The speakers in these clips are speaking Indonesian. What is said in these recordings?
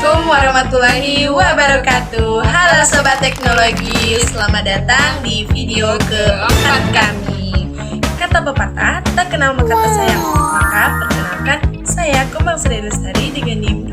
Assalamualaikum warahmatullahi wabarakatuh. Halo Sobat Teknologi, selamat datang di video keempat kami. Kata pepatah, tak kenal maka tak sayang. Maka perkenalkan, saya Komang Sri Lestari dengan NIM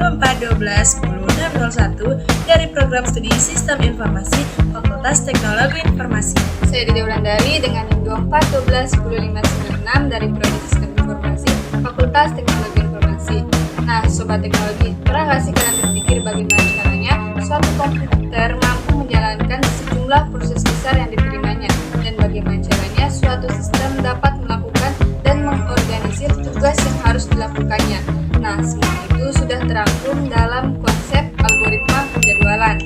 24121061 dari Program Studi Sistem Informasi Fakultas Teknologi Informasi. Saya Dede Wulandari dengan NIM 24121059 dari Prodi Sistem Informasi Fakultas Teknologi Informasi. Nah, Sobat Teknologi, pernah nggak sih kalian berpikir bagaimana caranya suatu komputer mampu menjalankan sejumlah proses besar yang diterimanya, dan bagaimana caranya suatu sistem dapat melakukan dan mengorganisir tugas yang harus dilakukannya. Nah, semua itu sudah terangkum dalam konsep algoritma penjadwalan.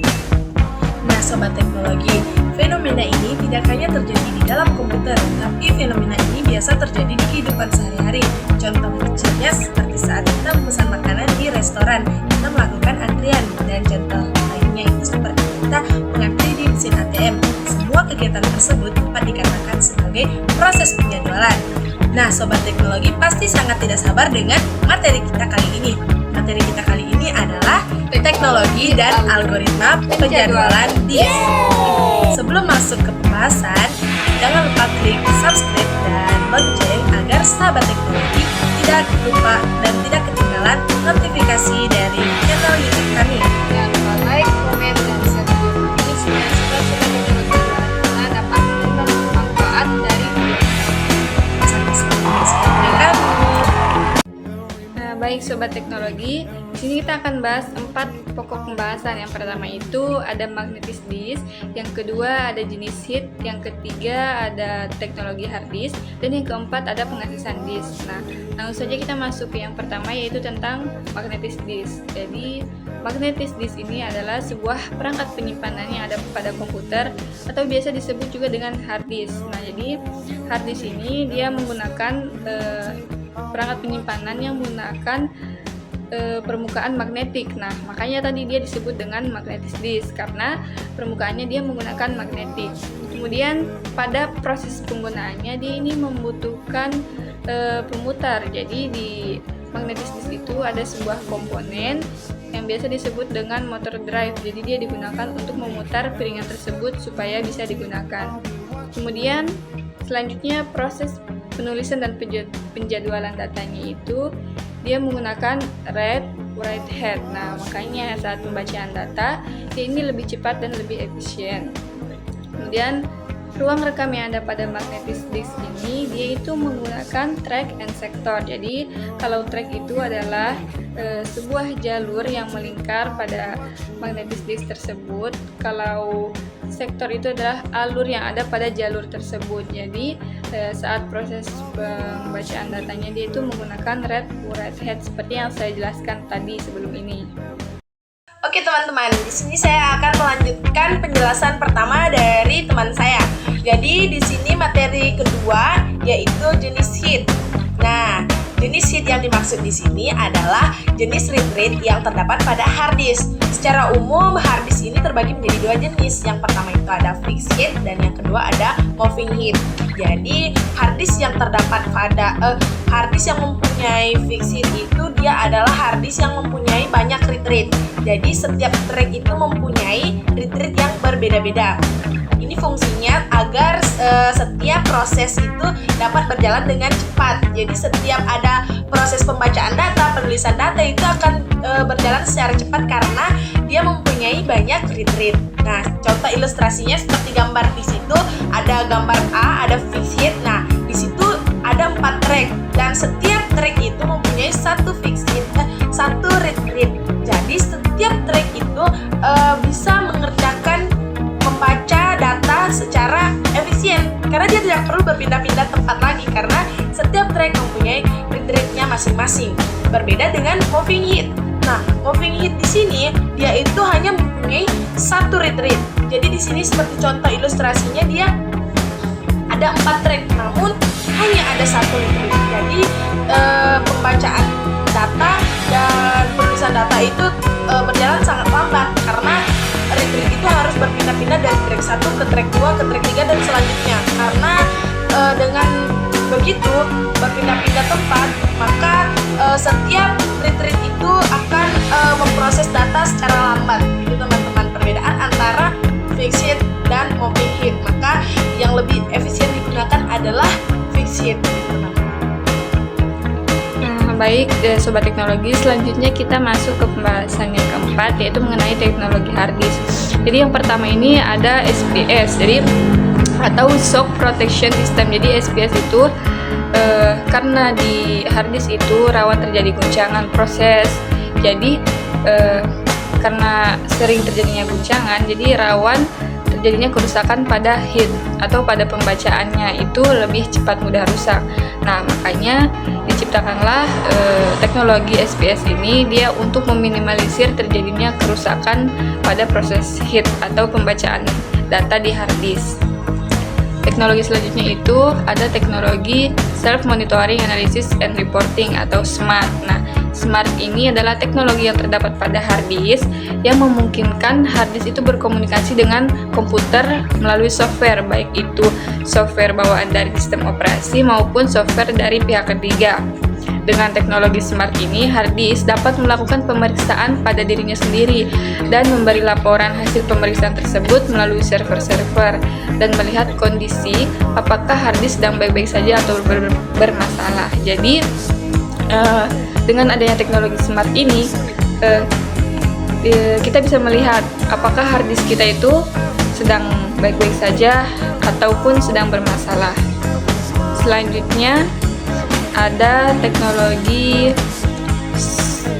Nah, Sobat Teknologi, fenomena ini tidak hanya terjadi di dalam komputer, tapi fenomena ini biasa terjadi di kehidupan sehari-hari. Contoh kecilnya seperti saat kita memesan makanan di restoran, kita melakukan antrian, dan contoh lainnya itu seperti kita mengantri di mesin ATM. Semua kegiatan tersebut dapat dikatakan sebagai proses penjadwalan. Nah, Sobat Teknologi pasti sangat tidak sabar dengan materi kita kali ini. Materi kita kali ini adalah teknologi dan algoritma penjadwalan disk. Sebelum masuk ke pembahasan, jangan lupa klik subscribe dan lonceng agar Sahabat Teknologi tidak lupa dan tidak ketinggalan notifikasi dari channel YouTube kami. Jangan lupa like, komen, dan share video ini supaya Sobat Teknologi lainnya dapat menerima manfaat dari video ini. Sama-sama menyaksikan kami. Nah, baik Sobat Teknologi, di sini kita akan bahas 4 pokok pembahasan. Yang pertama itu ada magnetic disk, yang kedua ada jenis heat, yang ketiga ada teknologi hard disk, dan yang keempat ada pengasisan disk. Nah, langsung saja kita masuk ke yang pertama, yaitu tentang magnetic disk. Jadi, magnetic disk ini adalah sebuah perangkat penyimpanan yang ada pada komputer atau biasa disebut juga dengan hard disk. Nah, jadi hard disk ini dia menggunakan perangkat penyimpanan yang menggunakan permukaan magnetik. Nah, makanya tadi dia disebut dengan magnetic disk karena permukaannya dia menggunakan magnetik. Kemudian pada proses penggunaannya dia ini membutuhkan pemutar. Jadi di magnetic disk itu ada sebuah komponen yang biasa disebut dengan motor drive. Jadi dia digunakan untuk memutar piringan tersebut supaya bisa digunakan. Kemudian selanjutnya proses penulisan dan penjadwalan datanya itu dia menggunakan read write head. Nah, makanya saat pembacaan data dia ini lebih cepat dan lebih efisien. Kemudian ruang rekam yang ada pada magnetic disk ini dia itu menggunakan track and sector. Jadi kalau track itu adalah sebuah jalur yang melingkar pada magnetic disk tersebut. Kalau sektor itu adalah alur yang ada pada jalur tersebut. Jadi saat proses pembacaan datanya dia itu menggunakan read write head seperti yang saya jelaskan tadi sebelum ini. Oke teman-teman, di sini saya akan melanjutkan penjelasan pertama dari teman saya. Jadi di sini materi kedua yaitu jenis heat. Nah, jenis heat yang dimaksud di sini adalah jenis read yang terdapat pada hard disk. Secara umum hard disk ini terbagi menjadi dua jenis. Yang pertama itu ada fixed heat dan yang kedua ada moving heat. Jadi hard disk yang terdapat pada hard disk yang mempunyai fixed heat itu dia adalah hard disk yang mempunyai banyak read. Jadi setiap track itu mempunyai read yang berbeda-beda. Ini fungsinya agar setiap proses itu dapat berjalan dengan cepat. Jadi setiap ada proses pembacaan data, penulisan data itu akan berjalan secara cepat karena dia mempunyai banyak read. Nah, contoh ilustrasinya seperti gambar di situ ada gambar A, ada fixed heat. Nah, di situ ada 4 track dan setiap track itu mempunyai satu fixed heat, satu read. Jadi setiap track itu bisa mengerjakan membaca data secara efisien karena dia tidak perlu berpindah-pindah tempat lagi karena setiap track mempunyai read-nya masing-masing. Berbeda dengan moving heat. Nah, moving heat di sini dia itu hanya mempunyai satu read. Jadi di sini seperti contoh ilustrasinya dia ada 4 track namun hanya ada satu read. Jadi pembacaan data dan penulisan data itu berjalan sangat lambat karena read itu harus berpindah-pindah dari track 1 ke track 2 ke track 3 dan selanjutnya. Karena dengan begitu berpindah-pindah tempat, maka setiap read itu akan memproses data secara lambat. Itu teman-teman perbedaan antara fixed head dan moving head. Maka yang lebih efisien digunakan adalah fixed head, teman-teman. Baik, Sobat Teknologi, selanjutnya kita masuk ke pembahasan yang keempat, yaitu mengenai teknologi hard disk. Jadi yang pertama ini ada SPS, jadi atau Shock Protection System. Jadi SPS itu karena di hard disk itu rawan terjadi guncangan proses. Jadi karena sering terjadinya guncangan, jadi rawan terjadinya kerusakan pada head atau pada pembacaannya, itu lebih cepat mudah rusak. Nah, makanya diciptakanlah teknologi SPS ini, dia untuk meminimalisir terjadinya kerusakan pada proses head atau pembacaan data di hard disk. Teknologi selanjutnya itu ada teknologi Self Monitoring Analysis and Reporting atau SMART. Nah, SMART ini adalah teknologi yang terdapat pada hard disk yang memungkinkan hard disk itu berkomunikasi dengan komputer melalui software, baik itu software bawaan dari sistem operasi maupun software dari pihak ketiga. Dengan teknologi SMART ini, hard disk dapat melakukan pemeriksaan pada dirinya sendiri dan memberi laporan hasil pemeriksaan tersebut melalui server-server dan melihat kondisi apakah hard disk sedang baik-baik saja atau bermasalah. Jadi, dengan adanya teknologi SMART ini, kita bisa melihat apakah hard disk kita itu sedang baik-baik saja ataupun sedang bermasalah. Selanjutnya ada teknologi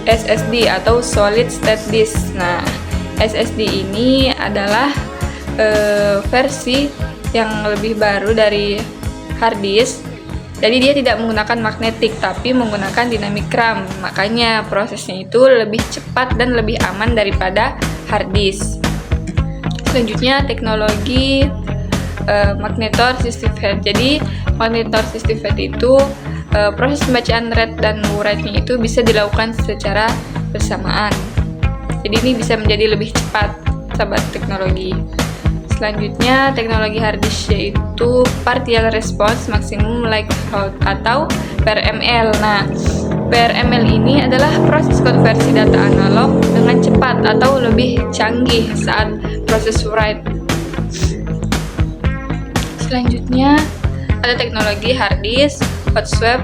SSD atau Solid State Disk. Nah, SSD ini adalah versi yang lebih baru dari hard disk. Jadi dia tidak menggunakan magnetik tapi menggunakan dynamic RAM. Makanya prosesnya itu lebih cepat dan lebih aman daripada hard disk. Selanjutnya teknologi magnetor system head. Jadi magnetor system head itu proses pembacaan read dan write-nya itu bisa dilakukan secara bersamaan. Jadi ini bisa menjadi lebih cepat, sahabat teknologi. Selanjutnya teknologi hard disk yaitu Partial Response Maximum Likelihood atau PRML. Nah, PRML ini adalah proses konversi data analog dengan cepat atau lebih canggih saat proses write. Selanjutnya ada teknologi hard disk, hot swap,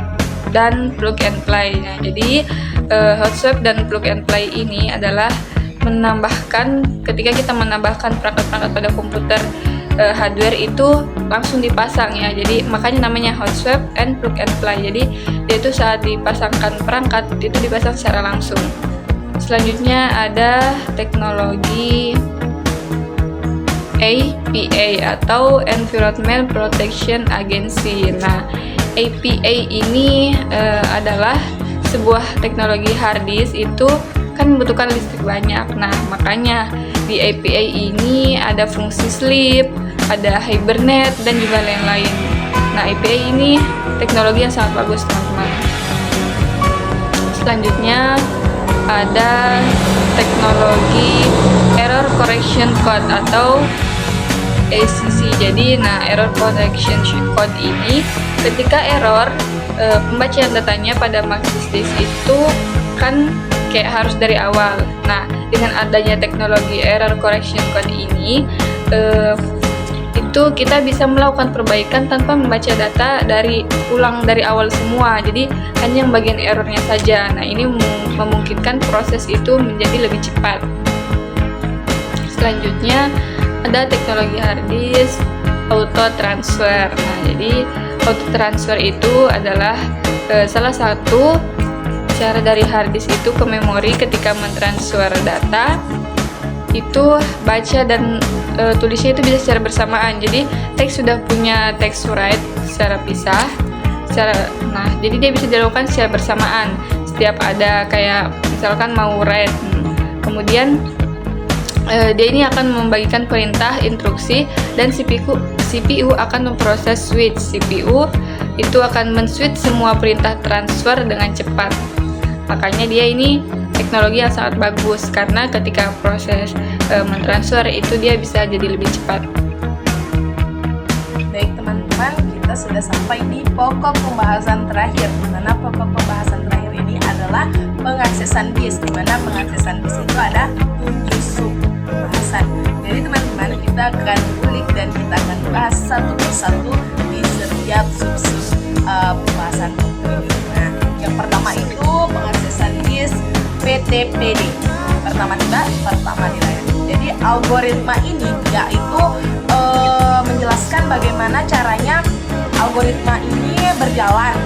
dan plug and play. Nah, jadi hot swap dan plug and play ini adalah ketika kita menambahkan perangkat-perangkat pada komputer hardware itu langsung dipasang ya. Jadi makanya namanya hot swap and plug and play. Jadi dia itu saat dipasangkan perangkat itu dipasang secara langsung. Selanjutnya ada teknologi APA atau Environmental Protection Agency. Nah, APA ini adalah sebuah teknologi hard disk itu kan membutuhkan listrik banyak. Nah, makanya di APA ini ada fungsi sleep, ada hibernate, dan juga lain-lain. Nah, APA ini teknologi yang sangat bagus, teman-teman. Selanjutnya ada teknologi Error Correction Code atau ACC. Jadi, Error Correction Code ini ketika error pembacaan datanya pada magnetics disk itu kan kayak harus dari awal. Nah, dengan adanya teknologi Error Correction Code ini, itu kita bisa melakukan perbaikan tanpa membaca data dari awal semua. Jadi hanya yang bagian errornya saja. Nah, ini memungkinkan proses itu menjadi lebih cepat. Selanjutnya ada teknologi hard disk auto transfer. Nah, jadi auto transfer itu adalah salah satu cara dari hard disk itu ke memori ketika mentransfer data itu baca dan tulisnya itu bisa secara bersamaan. Jadi teks sudah punya teks write secara pisah, jadi dia bisa dilakukan secara bersamaan. Setiap ada kayak misalkan mau write, kemudian dia ini akan membagikan perintah instruksi dan CPU akan memproses switch. CPU itu akan men-switch semua perintah transfer dengan cepat. Makanya dia ini teknologi yang sangat bagus karena ketika proses mentransfer itu dia bisa jadi lebih cepat. Baik teman-teman, kita kita sudah sampai di pokok pembahasan terakhir. Di mana pokok pembahasan terakhir ini adalah pengaksesan disk. Di mana pengaksesan disk itu ada 7 sub pembahasan. Jadi teman-teman, kita akan kulik dan kita akan bahas satu persatu di setiap sub-sub pembahasan ini. Nah, yang pertama itu pengaksesan disk PTPD. Pertama dilayani. Jadi algoritma ini yaitu menjelaskan bagaimana caranya algoritma ini berjalan.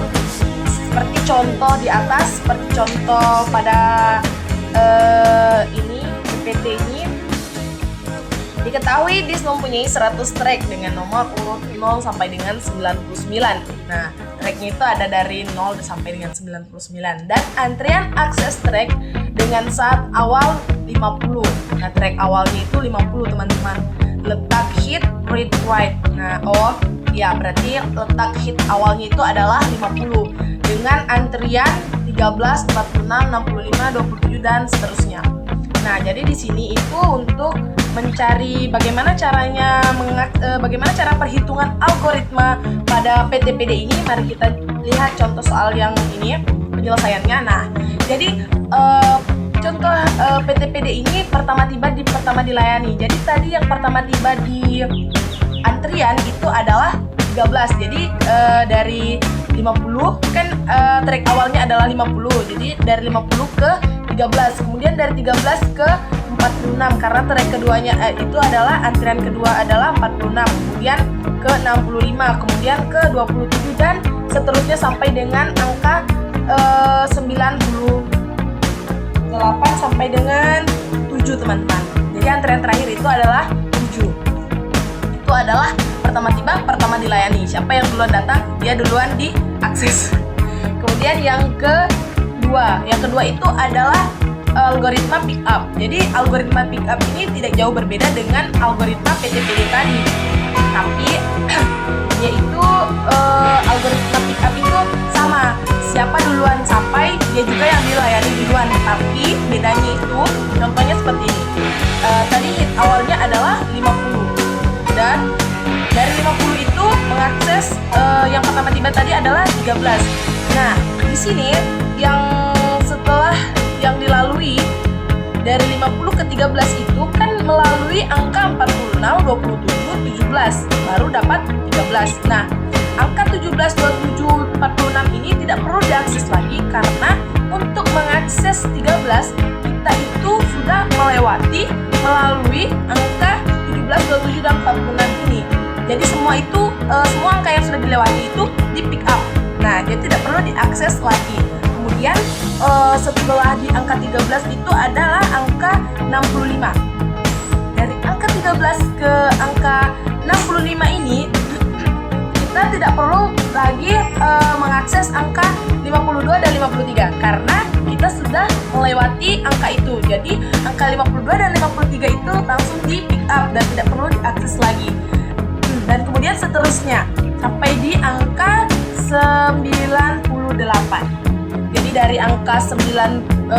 Seperti contoh di atas, seperti contoh pada ini PPT ini, diketahui disk mempunyai 100 track dengan nomor urut 0 sampai dengan 99. Nah, tracknya itu ada dari 0 sampai dengan 99. Dan antrian akses track dengan saat awal 50. Nah, track awalnya itu 50 teman-teman. Letak hit, read, write. Nah, berarti letak hit awalnya itu adalah 50 dengan antrian 13, 46, 65, 27 dan seterusnya. Nah, jadi di sini itu untuk mencari bagaimana cara perhitungan algoritma pada PTPD ini. Mari kita lihat contoh soal yang ini penyelesaiannya. Nah, jadi contoh PTPD ini pertama dilayani. Jadi tadi yang pertama tiba di antrian itu adalah 13. Jadi dari 50 kan track awalnya adalah 50. Jadi dari 50 ke 13. Kemudian dari 13 ke 46 karena track keduanya itu adalah antrian kedua adalah 46. Kemudian ke 65, kemudian ke 27 dan seterusnya sampai dengan angka 98 sampai dengan 7 teman-teman. Jadi antrian terakhir itu adalah 7. Itu adalah pertama tiba, pertama dilayani. Siapa yang duluan datang, dia duluan diakses. Kemudian yang kedua itu adalah algoritma pick up. Jadi algoritma pick up ini tidak jauh berbeda dengan algoritma PTPD tadi. Tapi yaitu algoritma pick up itu sama. Siapa duluan sampai, dia juga yang dilayani duluan. Tapi bedanya itu, contohnya seperti ini. Tadi hit awalnya adalah 50. Dan dari 50 itu mengakses yang pertama tiba tadi adalah 13. Nah, di sini yang setelah yang dilalui dari 50 ke 13 itu kan melalui angka 46, 27, 17 baru dapat 13. Nah, angka 17, 27, 46 ini tidak perlu diakses lagi karena untuk mengakses 13 kita itu sudah melewati melalui angka 17, 27 dan 46 ini. Jadi semua angka yang sudah dilewati itu di pick up. Nah, jadi tidak perlu diakses lagi. Kemudian setelah di angka 13 itu adalah angka 65. Dari angka 13 ke angka 65 ini kita tidak perlu lagi mengakses angka 52 dan 53 karena kita sudah melewati angka itu. Jadi angka 52 dan 53 itu langsung di pick up dan tidak perlu diakses lagi. Dan kemudian seterusnya sampai di angka 98. Jadi dari angka 65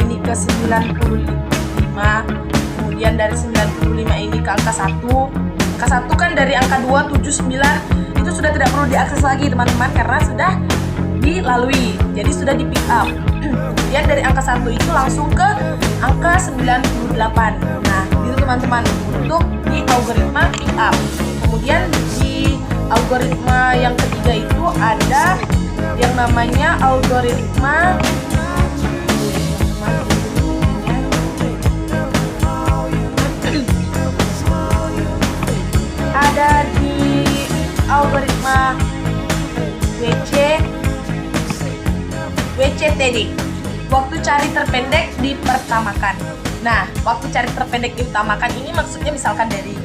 ini ke 95, kemudian dari 95 ini ke angka 1. Angka 1 kan dari angka 279 itu sudah tidak perlu diakses lagi teman-teman karena sudah dilalui. Jadi sudah di pick up. Kemudian dari angka 1 itu langsung ke angka 98. Nah, itu teman-teman untuk di algoritma pick up. Kemudian di algoritma yang ketiga itu ada yang namanya algoritma ada di algoritma WCTD. Waktu cari terpendek dipertamakan. Nah, waktu cari terpendek diutamakan ini maksudnya misalkan dari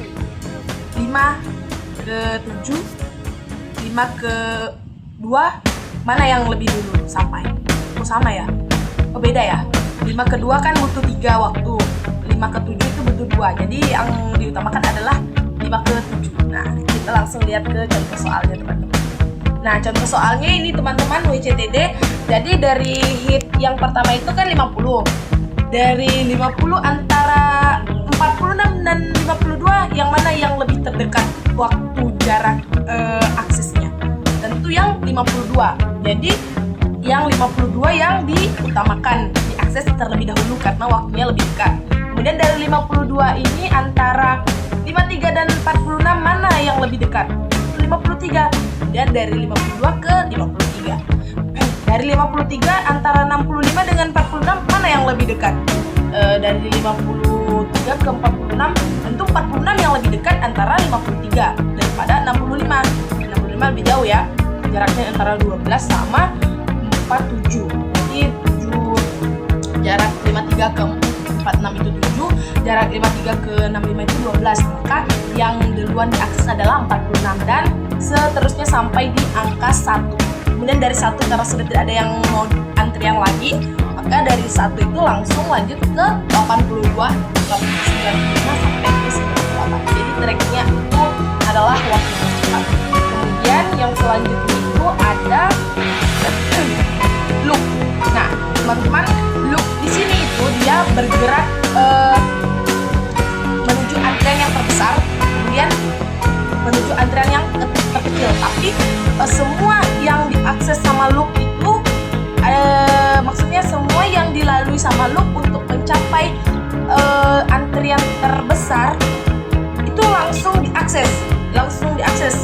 5 ke 7, 5 ke 2, mana yang lebih dulu sampai? Oh, sama ya? Oh, beda ya? 5 ke 2 kan butuh 3 waktu, 5 ke 7 itu butuh 2. Jadi yang diutamakan adalah 5 ke 7. Nah, kita langsung lihat ke contoh soalnya teman-teman. Nah, contoh soalnya ini teman-teman WCTD. Jadi dari hit yang pertama itu kan 50. Dari 50 antara 46 dan 52 yang mana yang lebih terdekat waktu jarak aksesnya? 52. Jadi yang 52 yang diutamakan diakses terlebih dahulu karena waktunya lebih dekat. Kemudian dari 52 ini antara 53 dan 46 mana yang lebih dekat? 53. Dan dari 52 ke 53. Dari 53 antara 65 dengan 46 mana yang lebih dekat? Dari 53 ke 46, tentu 46 yang lebih dekat antara 53 daripada 65. 65 lebih jauh ya. Jaraknya antara 12 sama 47. Jadi 7, jarak 53 ke 46 itu 7, jarak 53 ke 65 itu 12. Maka yang duluan diakses adalah 46 dan seterusnya sampai di angka 1. Kemudian dari 1 karena sudah tidak ada yang mau antrian lagi, maka dari 1 itu langsung lanjut ke 82, 95 sampai ke 98. Jadi tracknya itu adalah waktu yang cepat. Kemudian yang selanjutnya itu ada loop. Nah, teman-teman, loop di sini itu dia bergerak menuju antrian yang terbesar, kemudian menuju antrian yang terkecil. Tapi semua yang diakses sama loop itu maksudnya semua yang dilalui sama loop untuk mencapai antrian terbesar itu langsung diakses.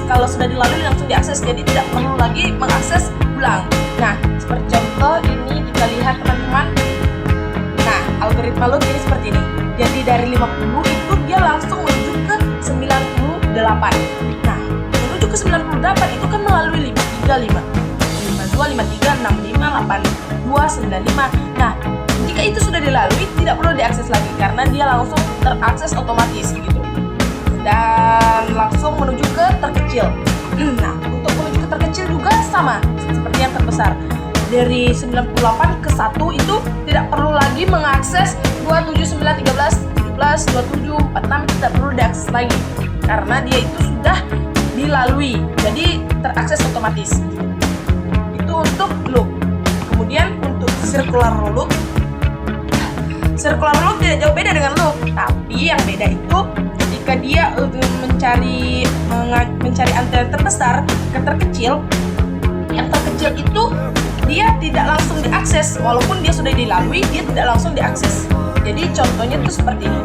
Kalau sudah dilalui langsung diakses, jadi tidak perlu lagi mengakses ulang. Nah, seperti contoh ini kita lihat teman-teman. Nah, algoritma loop ini seperti ini. Jadi dari 50 itu dia langsung menuju ke 98. Nah, menuju ke 98 itu kan melalui 535, 52, 53, 65, 82, 95. Nah, jika itu sudah dilalui tidak perlu diakses lagi karena dia langsung terakses otomatis gitu. Dan langsung menuju ke terkecil. Nah, untuk menuju ke terkecil juga sama seperti yang terbesar. Dari 98 ke 1 itu tidak perlu lagi mengakses 27, 9, 13, 17, 27, 46 itu tidak perlu diakses lagi karena dia itu sudah dilalui. Jadi terakses otomatis. Itu untuk loop. Kemudian untuk circular loop tidak jauh beda dengan loop, tapi yang beda itu ketika dia mencari antrian terbesar ke terkecil, yang terkecil itu dia tidak langsung diakses walaupun dia sudah dilalui, dia tidak langsung diakses. Jadi contohnya itu seperti ini.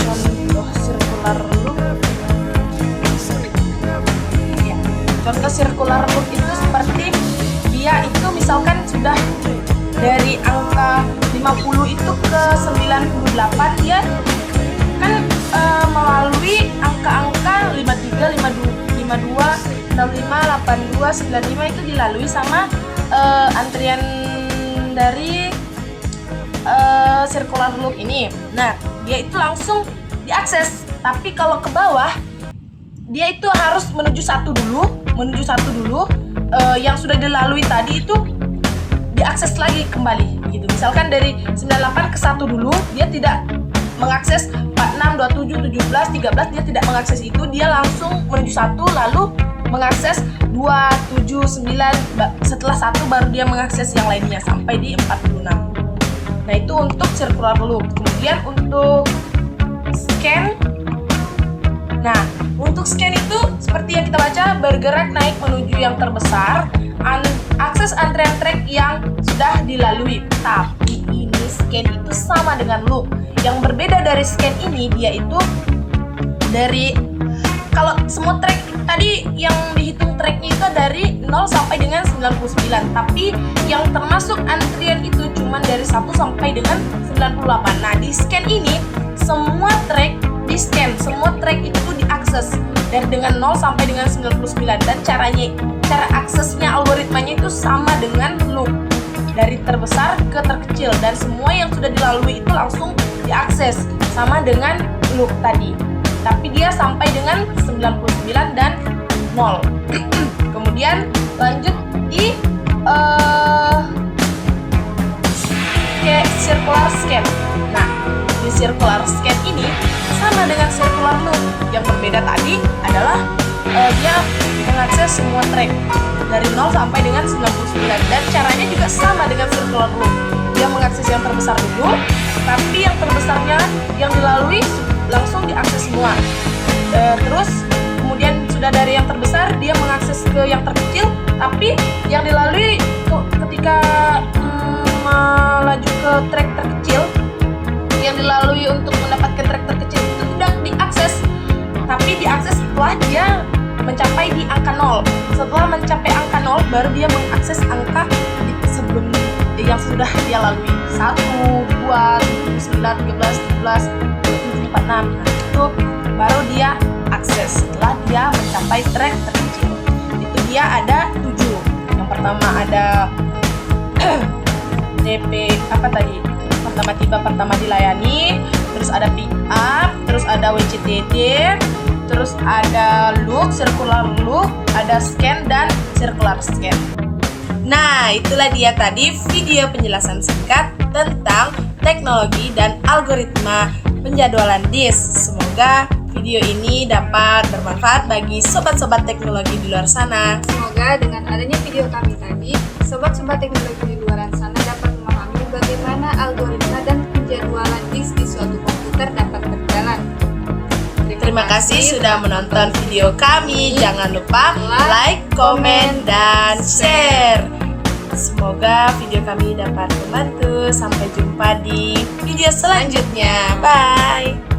Contoh circular loop. Ya, contoh circular loop itu seperti dia itu misalkan sudah dari angka 50 itu ke 98, dia kan melalui angka-angka 53, 52, 65, 82, 95 itu dilalui sama antrian dari circular loop ini. Nah, dia itu langsung diakses. Tapi kalau ke bawah, dia itu harus menuju satu dulu. Yang sudah dilalui tadi itu diakses lagi kembali gitu. Misalkan dari 98 ke 1 dulu, dia tidak mengakses 46, 27, 17, 13, dia tidak mengakses itu, dia langsung menuju 1 lalu mengakses 2, 7, 9, setelah 1 baru dia mengakses yang lainnya sampai di 46. Nah, itu untuk circular loop. Kemudian untuk scan. Nah, untuk scan itu seperti yang kita baca, bergerak naik menuju yang terbesar, akses antrian track yang sudah dilalui. Tapi ini scan itu sama dengan loop. Yang berbeda dari scan ini, dia itu dari, kalau semua track tadi yang dihitung tracknya itu dari 0 sampai dengan 99, tapi yang termasuk antrian itu cuma dari 1 sampai dengan 98. Nah, di scan ini semua track di scan, semua track itu diakses dari dengan 0 sampai dengan 99, dan cara aksesnya, algoritmanya itu sama dengan loop, dari terbesar ke terkecil, dan semua yang sudah dilalui itu langsung diakses sama dengan loop tadi. Tapi dia sampai dengan 99 dan 0. Kemudian lanjut di circular scan. Nah, di circular scan ini sama dengan circular loop. Yang berbeda tadi adalah dia mengakses semua track dari 0 sampai dengan 99, dan caranya juga sama dengan circular loop. Dia mengakses yang terbesar dulu, tapi yang terbesarnya yang dilalui langsung diakses semua. Terus kemudian sudah dari yang terbesar dia mengakses ke yang terkecil, tapi yang dilalui ketika melaju ke track terkecil, yang dilalui untuk mendapatkan track terkecil itu tidak diakses, tapi diakses setelah dia mencapai di angka 0. Setelah mencapai angka 0 baru dia mengakses angka sebelum yang sudah dia lalui, 1, 2, 9, 13, 17, 46. Nah, itu baru dia akses setelah dia mencapai track terkecil. Itu dia ada 7. Yang pertama ada DP apa tadi? Pertama tiba, pertama dilayani, terus ada pick up, terus ada WCTD, terus ada look, circular look, ada scan dan circular scan. Nah, itulah dia tadi video penjelasan singkat tentang teknologi dan algoritma penjadwalan disk. Semoga video ini dapat bermanfaat bagi sobat-sobat teknologi di luar sana. Semoga dengan adanya video kami tadi, sobat-sobat teknologi di luar sana dapat memahami bagaimana algoritma dan penjadwalan disk di suatu komputer dapat berjalan. Terima kasih sudah menonton video kami. Jangan lupa like, komen, dan share. Semoga video kami dapat membantu. Sampai jumpa di video selanjutnya. Bye.